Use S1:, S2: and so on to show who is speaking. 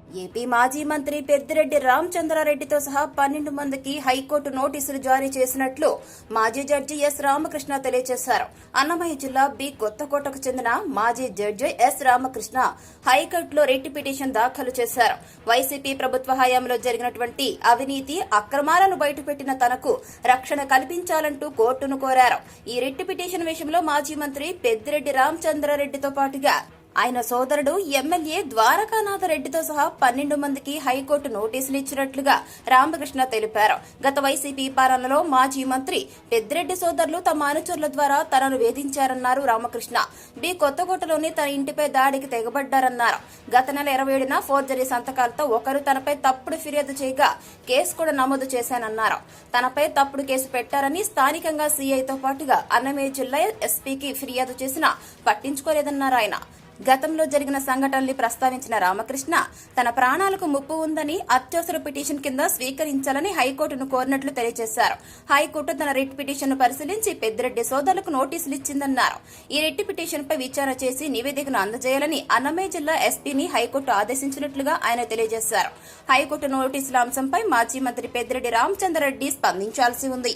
S1: AP మాజీ మంత్రి పెద్దిరెడ్డి రామచంద్రారెడ్డితో సహా 12 మందికి హైకోర్టు నోటీసులు జారీ చేసినట్లు మాజీ జడ్జి ఎస్ రామకృష్ణ తెలియజేశారు. అన్నమయ్య జిల్లా బి కొత్తకోటకు చెందిన మాజీ జడ్జి ఎస్ రామకృష్ణ హైకోర్టులో రిట్ పిటిషన్ దాఖలు చేశారు. వైసీపీ ప్రభుత్వ హయాంలో జరిగినటువంటి అవినీతి అక్రమాలను బయటపెట్టిన తనకు రక్షణ కల్పించాలంటూ కోర్టును కోరారు. ఈ రిట్ పిటిషన్ విషయంలో మాజీ మంత్రి పెద్దిరెడ్డి రామచంద్రారెడ్డితో పాటుగా ఆయన సోదరుడు ఎమ్మెల్యే ద్వారకానాథ రెడ్డితో సహా 12 మందికి హైకోర్టు నోటీసులు ఇచ్చినట్లుగా రామకృష్ణ తెలిపారు. గత వైసీపీ పాలనలో మాజీ మంత్రి పెద్దిరెడ్డి సోదరులు తమ అనుచరుల ద్వారా తనను వేధించారన్నారు రామకృష్ణ. బి కొత్తకోటలోని తన ఇంటిపై దాడికి తెగబడ్డారన్నారు. గత నెల 27న ఫోర్జరీ సంతకాలతో ఒకరు తనపై తప్పుడు ఫిర్యాదు చేయగా కేసు కూడా నమోదు చేశానన్నారు. తనపై తప్పుడు కేసు పెట్టారని స్థానికంగా సీఐతో పాటుగా అన్నమయ్య జిల్లా ఎస్పీకి ఫిర్యాదు చేసినా పట్టించుకోలేదన్నారు. ఆయన గతంలో జరిగిన సంఘటనల్ని ప్రస్తావించిన రామకృష్ణ తన ప్రాణాలకు ముప్పు ఉందని అత్యవసర పిటిషన్ కింద స్వీకరించాలని హైకోర్టును కోరినట్లు తెలియజేశారు. హైకోర్టు తన రిట్ పిటిషన్ ను పరిశీలించి పెద్దిరెడ్డి సోదరులకు నోటీసులు ఇచ్చిందన్నారు. ఈ రిట్ పిటిషన్ పై విచారణ చేసి నివేదికను అందజేయాలని అన్నమయ్య జిల్లా ఎస్పీని హైకోర్టు ఆదేశించినట్లుగా ఆయన తెలియజేశారు. హైకోర్టు నోటీసుల అంశంపై మాజీ మంత్రి పెద్దిరెడ్డి రామచంద్రారెడ్డి స్పందించాల్సి ఉంది.